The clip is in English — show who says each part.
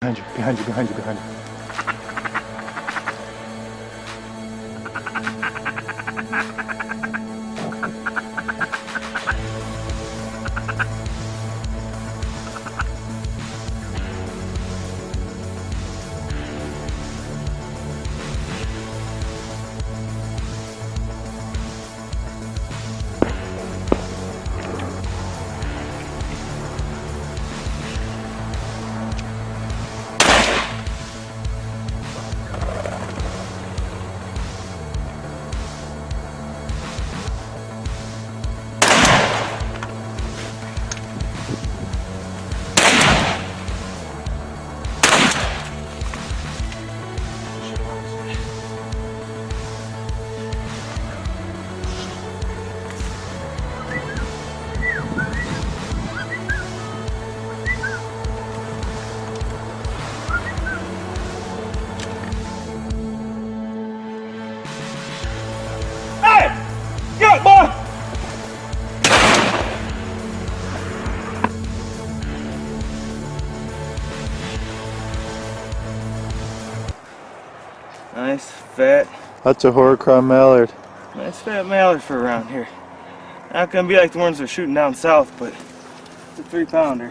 Speaker 1: Behind you, behind you, behind you, behind you.
Speaker 2: Nice fat.
Speaker 1: That's a Horicron mallard.
Speaker 2: Nice fat mallard for around here. Not gonna be like the ones they're shooting down south, but it's a 3-pounder.